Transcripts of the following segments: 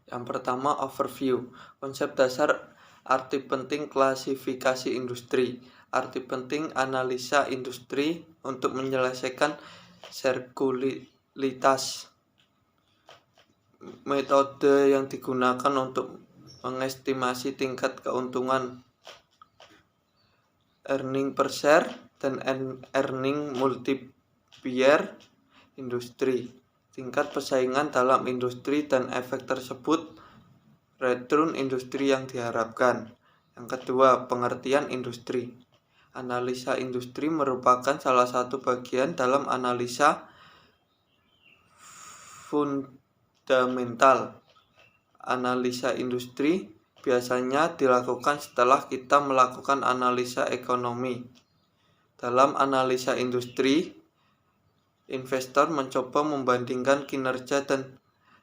Yang pertama, overview. Konsep dasar, arti penting klasifikasi industri. Arti penting analisa industri untuk menyelesaikan sirkularitas. Metode yang digunakan untuk mengestimasi tingkat keuntungan, earning per share, dan earning multiplier industri. Tingkat persaingan dalam industri dan efek tersebut, return industri yang diharapkan. Yang kedua, pengertian industri. Analisa industri merupakan salah satu bagian dalam analisa fundamental. Analisa industri biasanya dilakukan setelah kita melakukan analisa ekonomi. Dalam analisa industri, investor mencoba membandingkan kinerja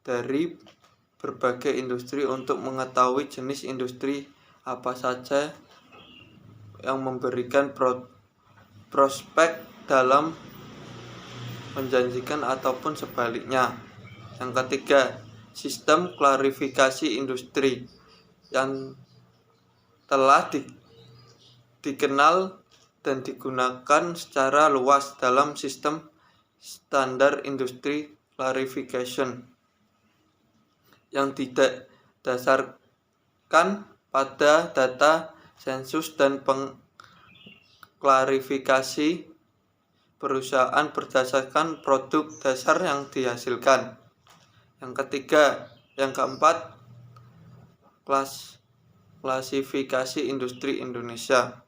dari berbagai industri untuk mengetahui jenis industri apa saja yang memberikan prospek dalam menjanjikan ataupun sebaliknya. Yang ketiga, sistem klarifikasi industri yang telah dikenal dan digunakan secara luas dalam sistem standar industri classification yang tidak dasarkan pada data sensus dan klarifikasi perusahaan berdasarkan produk dasar yang dihasilkan. Yang keempat, klasifikasi industri Indonesia.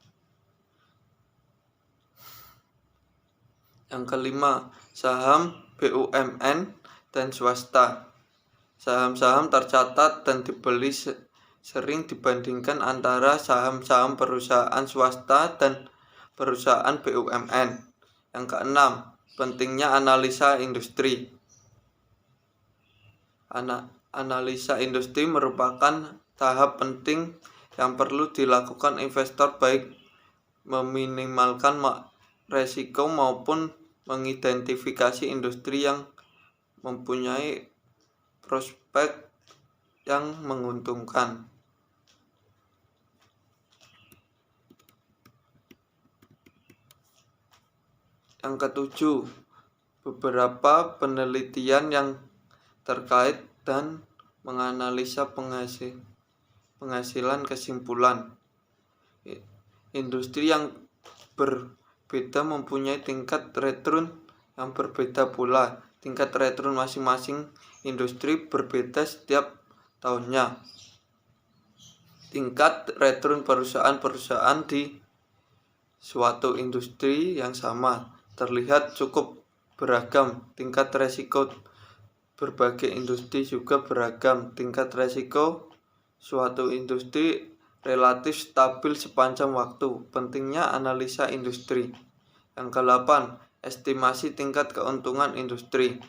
Yang kelima, saham BUMN dan swasta. Saham-saham tercatat dan dibeli sering dibandingkan antara saham-saham perusahaan swasta dan perusahaan BUMN. Yang keenam, pentingnya analisa industri. Analisa industri merupakan tahap penting yang perlu dilakukan investor, baik meminimalkan resiko maupun mengidentifikasi industri yang mempunyai prospek yang menguntungkan. Yang ketujuh, beberapa penelitian yang terkait dan menganalisa penghasilan kesimpulan. Industri yang berbeda mempunyai tingkat return yang berbeda pula. Tingkat return masing-masing industri berbeda setiap tahunnya. Tingkat return perusahaan-perusahaan di suatu industri yang sama terlihat cukup beragam. Tingkat resiko berbagai industri juga beragam. Tingkat resiko suatu industri relatif stabil sepanjang waktu. Pentingnya analisa industri. Yang ke-8, estimasi tingkat keuntungan industri.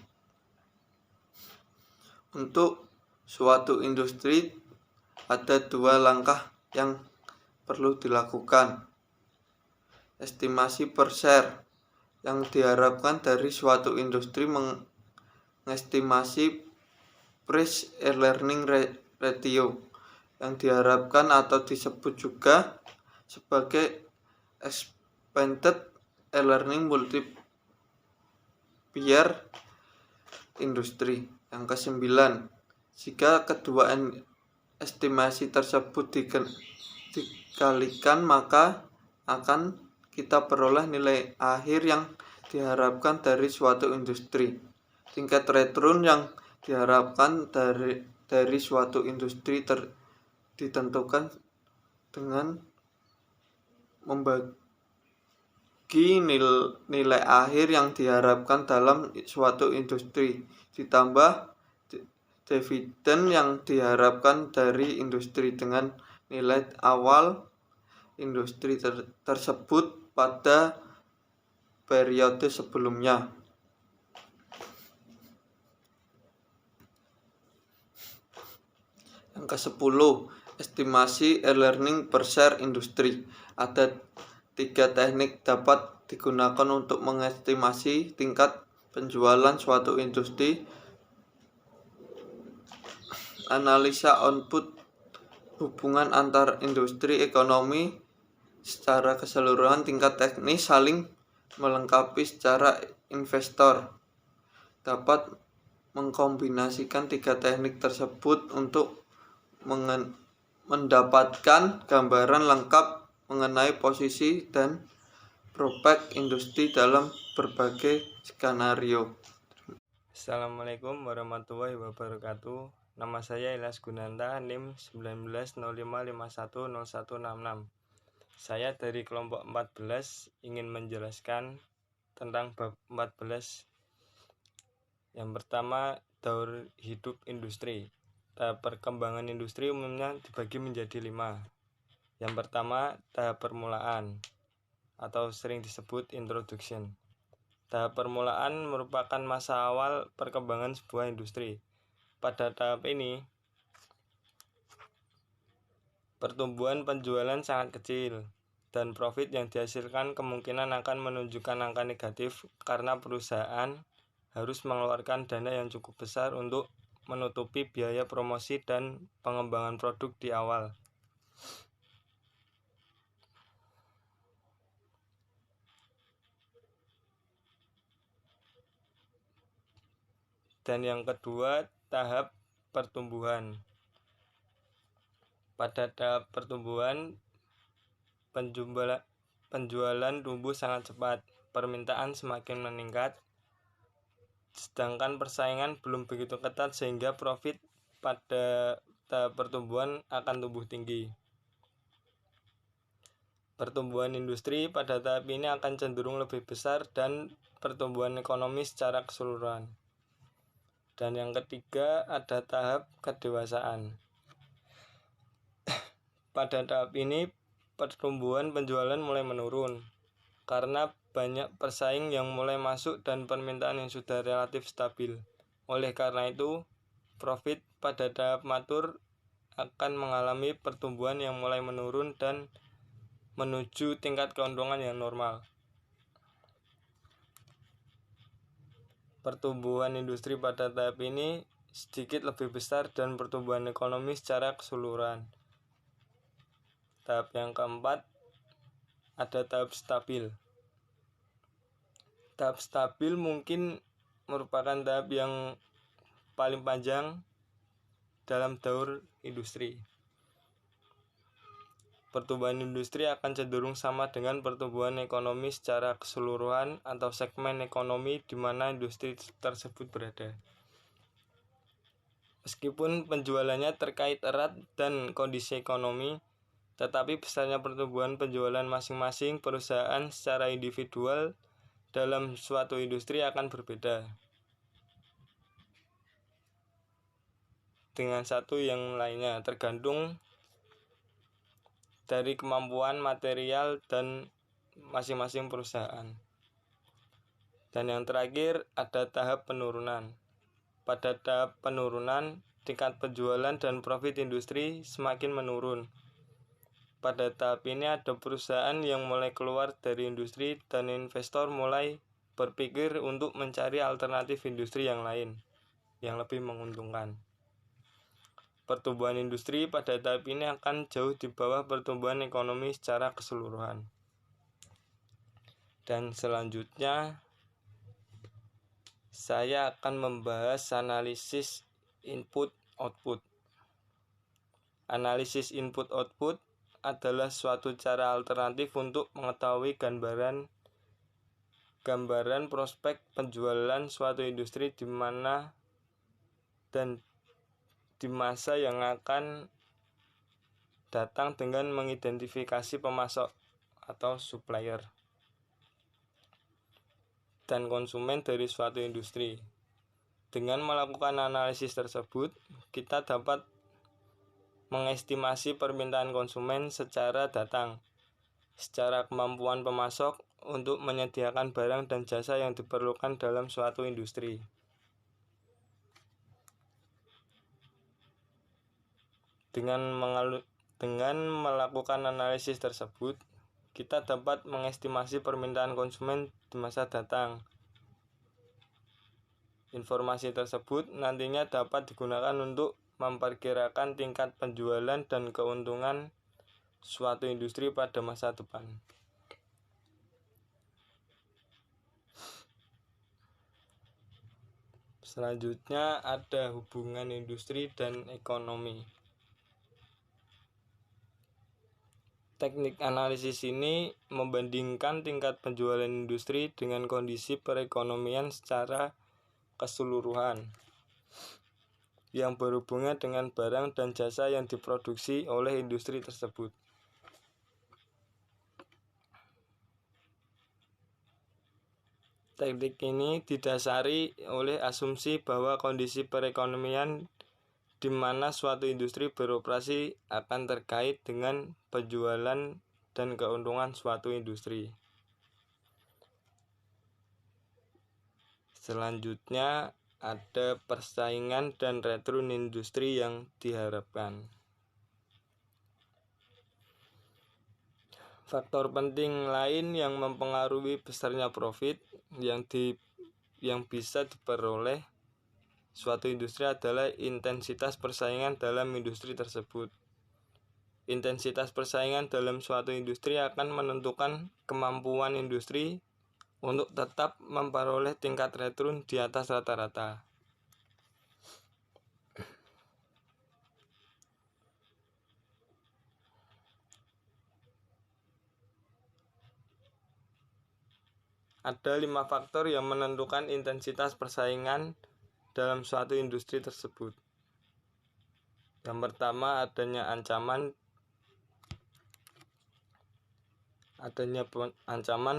Untuk suatu industri ada dua langkah yang perlu dilakukan. Estimasi per share, yang diharapkan dari suatu industri mengestimasi price earning ratio, yang diharapkan atau disebut juga sebagai expected earning multiplier industri. Yang ke-9, jika kedua estimasi tersebut dikalikan, maka akan kita peroleh nilai akhir yang diharapkan dari suatu industri. Tingkat return yang diharapkan dari suatu industri ditentukan dengan membagi nilai akhir yang diharapkan dalam suatu industri ditambah dividen yang diharapkan dari industri dengan nilai awal industri tersebut pada periode sebelumnya. Yang ke-10, estimasi earning per share industri. Ada 3 teknik dapat digunakan untuk mengestimasi tingkat penjualan suatu industri Analisa output hubungan antar industri ekonomi secara keseluruhan tingkat teknis saling melengkapi secara investor dapat mengkombinasikan tiga teknik tersebut untuk mendapatkan gambaran lengkap mengenai posisi dan prospek industri dalam berbagai skenario. Assalamualaikum warahmatullahi wabarakatuh. Nama saya Ilyas Gunanta, NIM 1905510166. Saya dari kelompok 14 ingin menjelaskan tentang bab 14. Yang pertama, daur hidup industri. Tahap perkembangan industri umumnya dibagi menjadi 5. Yang pertama, tahap permulaan atau sering disebut introduction. Tahap permulaan merupakan masa awal perkembangan sebuah industri. Pada tahap ini, pertumbuhan penjualan sangat kecil dan profit yang dihasilkan kemungkinan akan menunjukkan angka negatif karena perusahaan harus mengeluarkan dana yang cukup besar untuk menutupi biaya promosi dan pengembangan produk di awal. Dan yang kedua, tahap pertumbuhan. Pada tahap pertumbuhan, penjualan tumbuh sangat cepat, permintaan semakin meningkat, sedangkan persaingan belum begitu ketat sehingga profit pada tahap pertumbuhan akan tumbuh tinggi. Pertumbuhan industri pada tahap ini akan cenderung lebih besar dan pertumbuhan ekonomi secara keseluruhan. Dan yang ketiga ada tahap kedewasaan. Pada tahap ini pertumbuhan penjualan mulai menurun karena banyak persaing yang mulai masuk dan permintaan yang sudah relatif stabil. Oleh karena itu, profit pada tahap matur akan mengalami pertumbuhan yang mulai menurun dan menuju tingkat keuntungan yang normal. Pertumbuhan industri pada tahap ini sedikit lebih besar dan pertumbuhan ekonomi secara keseluruhan. Tahap yang keempat ada tahap stabil. Tahap stabil mungkin merupakan tahap yang paling panjang dalam daur industri. Pertumbuhan industri akan cenderung sama dengan pertumbuhan ekonomi secara keseluruhan atau segmen ekonomi di mana industri tersebut berada. Meskipun penjualannya terkait erat dan kondisi ekonomi, tetapi besarnya pertumbuhan penjualan masing-masing perusahaan secara individual dalam suatu industri akan berbeda dengan satu yang lainnya, tergantung dari kemampuan material dan masing-masing perusahaan. Dan yang terakhir ada tahap penurunan. Pada tahap penurunan, tingkat penjualan dan profit industri semakin menurun. Pada tahap ini ada perusahaan yang mulai keluar dari industri dan investor mulai berpikir untuk mencari alternatif industri yang lain yang lebih menguntungkan. Pertumbuhan industri pada tahap ini akan jauh di bawah pertumbuhan ekonomi secara keseluruhan. Dan selanjutnya saya akan membahas analisis input-output. Analisis input-output adalah suatu cara alternatif untuk mengetahui gambaran prospek penjualan suatu industri di mana dan di masa yang akan datang dengan mengidentifikasi pemasok atau supplier dan konsumen dari suatu industri. Dengan melakukan analisis tersebut, kita dapat mengestimasi permintaan konsumen secara datang, secara kemampuan pemasok untuk menyediakan barang dan jasa yang diperlukan dalam suatu industri. Dengan melakukan analisis tersebut, kita dapat mengestimasi permintaan konsumen di masa datang. Informasi tersebut nantinya dapat digunakan untuk memperkirakan tingkat penjualan dan keuntungan suatu industri pada masa depan. Selanjutnya ada hubungan industri dan ekonomi. Teknik analisis ini membandingkan tingkat penjualan industri dengan kondisi perekonomian secara keseluruhan yang berhubungan dengan barang dan jasa yang diproduksi oleh industri tersebut. Teknik ini didasari oleh asumsi bahwa kondisi perekonomian di mana suatu industri beroperasi akan terkait dengan penjualan dan keuntungan suatu industri. Selanjutnya ada persaingan dan return industri yang diharapkan. Faktor penting lain yang mempengaruhi besarnya profit yang bisa diperoleh suatu industri adalah intensitas persaingan dalam industri tersebut. Intensitas persaingan dalam suatu industri akan menentukan kemampuan industri untuk tetap memperoleh tingkat return di atas rata-rata. Ada 5 faktor yang menentukan intensitas persaingan dalam suatu industri tersebut. Yang pertama, adanya ancaman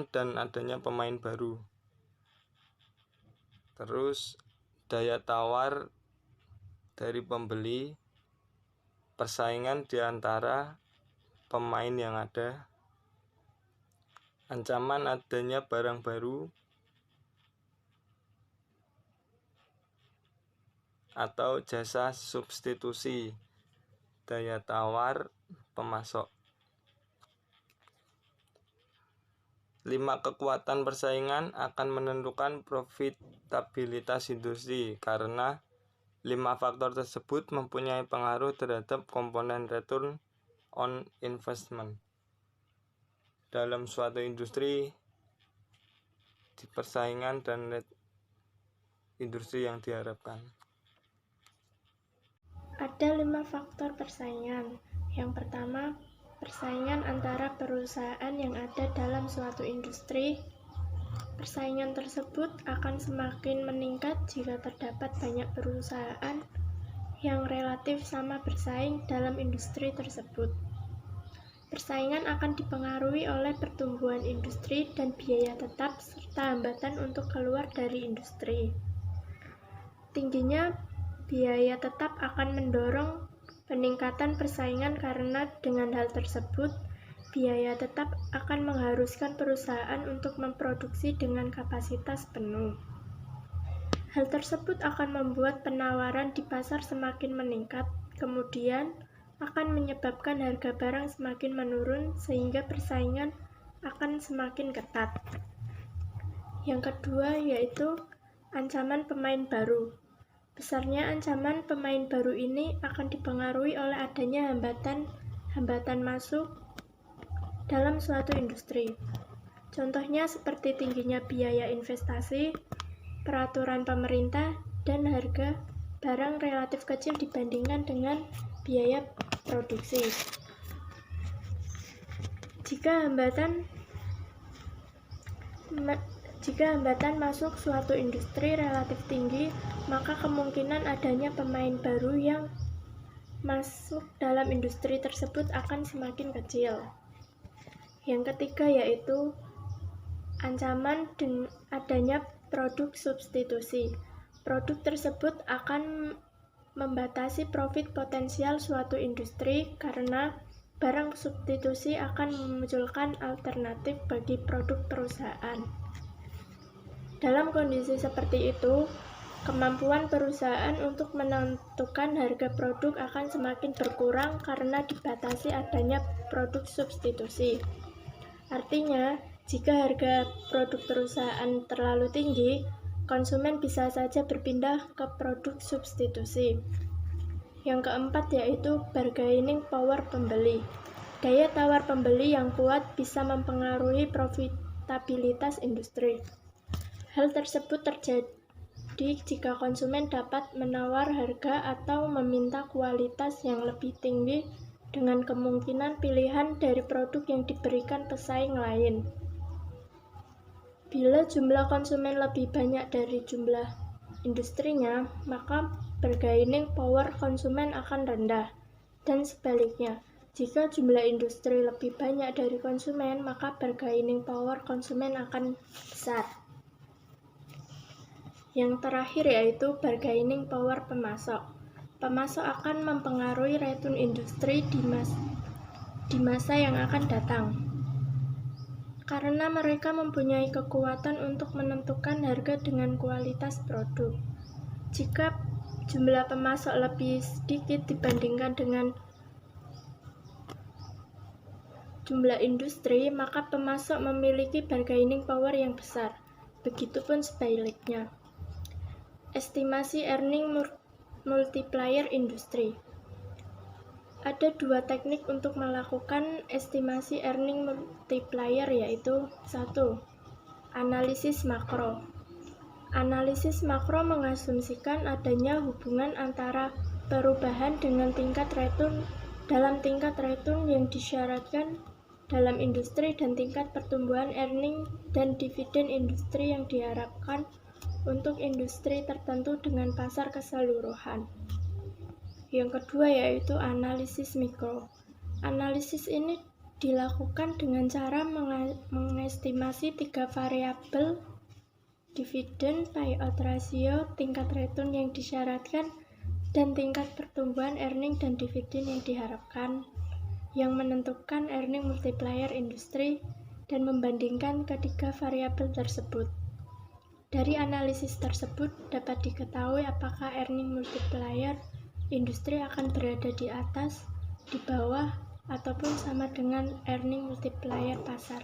dan adanya pemain baru. Terus daya tawar dari pembeli, persaingan di antara pemain yang ada, ancaman adanya barang baru, atau jasa substitusi, daya tawar pemasok. 5 kekuatan persaingan akan menentukan profitabilitas industri karena 5 faktor tersebut mempunyai pengaruh terhadap komponen return on investment dalam suatu industri di persaingan dan industri yang diharapkan. Ada 5 faktor persaingan. Yang pertama, persaingan antara perusahaan yang ada dalam suatu industri. Persaingan tersebut akan semakin meningkat jika terdapat banyak perusahaan yang relatif sama bersaing dalam industri tersebut. Persaingan akan dipengaruhi oleh pertumbuhan industri dan biaya tetap serta hambatan untuk keluar dari industri. Tingginya biaya tetap akan mendorong peningkatan persaingan karena dengan hal tersebut, biaya tetap akan mengharuskan perusahaan untuk memproduksi dengan kapasitas penuh. Hal tersebut akan membuat penawaran di pasar semakin meningkat, kemudian akan menyebabkan harga barang semakin menurun sehingga persaingan akan semakin ketat. Yang kedua yaitu ancaman pemain baru. Besarnya ancaman pemain baru ini akan dipengaruhi oleh adanya hambatan masuk dalam suatu industri. Contohnya seperti tingginya biaya investasi, peraturan pemerintah, dan harga barang relatif kecil dibandingkan dengan biaya produksi. Jika hambatan masuk suatu industri relatif tinggi, maka kemungkinan adanya pemain baru yang masuk dalam industri tersebut akan semakin kecil. Yang ketiga yaitu ancaman dengan adanya produk substitusi. Produk tersebut akan membatasi profit potensial suatu industri karena barang substitusi akan memunculkan alternatif bagi produk perusahaan. Dalam kondisi seperti itu, kemampuan perusahaan untuk menentukan harga produk akan semakin berkurang karena dibatasi adanya produk substitusi. Artinya, jika harga produk perusahaan terlalu tinggi, konsumen bisa saja berpindah ke produk substitusi. Yang keempat yaitu bargaining power pembeli. Daya tawar pembeli yang kuat bisa mempengaruhi profitabilitas industri. Hal tersebut terjadi jika konsumen dapat menawar harga atau meminta kualitas yang lebih tinggi dengan kemungkinan pilihan dari produk yang diberikan pesaing lain. Bila jumlah konsumen lebih banyak dari jumlah industrinya, maka bargaining power konsumen akan rendah. Dan sebaliknya, jika jumlah industri lebih banyak dari konsumen, maka bargaining power konsumen akan besar. Yang terakhir yaitu bargaining power pemasok. Pemasok akan mempengaruhi return industri di masa yang akan datang. Karena mereka mempunyai kekuatan untuk menentukan harga dengan kualitas produk. Jika jumlah pemasok lebih sedikit dibandingkan dengan jumlah industri, maka pemasok memiliki bargaining power yang besar. Begitupun sebaliknya. Estimasi earning multiplier industri. Ada dua teknik untuk melakukan estimasi earning multiplier, yaitu 1. Analisis makro. Analisis makro mengasumsikan adanya hubungan antara perubahan dengan tingkat return yang disyaratkan dalam industri dan tingkat pertumbuhan earning dan dividen industri yang diharapkan untuk industri tertentu dengan pasar keseluruhan. Yang kedua yaitu analisis mikro. Analisis ini dilakukan dengan cara mengestimasi 3 variabel: dividen, payout ratio, tingkat return yang disyaratkan, dan tingkat pertumbuhan earning dan dividen yang diharapkan, yang menentukan earning multiplier industri dan membandingkan ketiga variabel tersebut. Dari analisis tersebut dapat diketahui apakah earning multiplier industri akan berada di atas, di bawah, ataupun sama dengan earning multiplier pasar.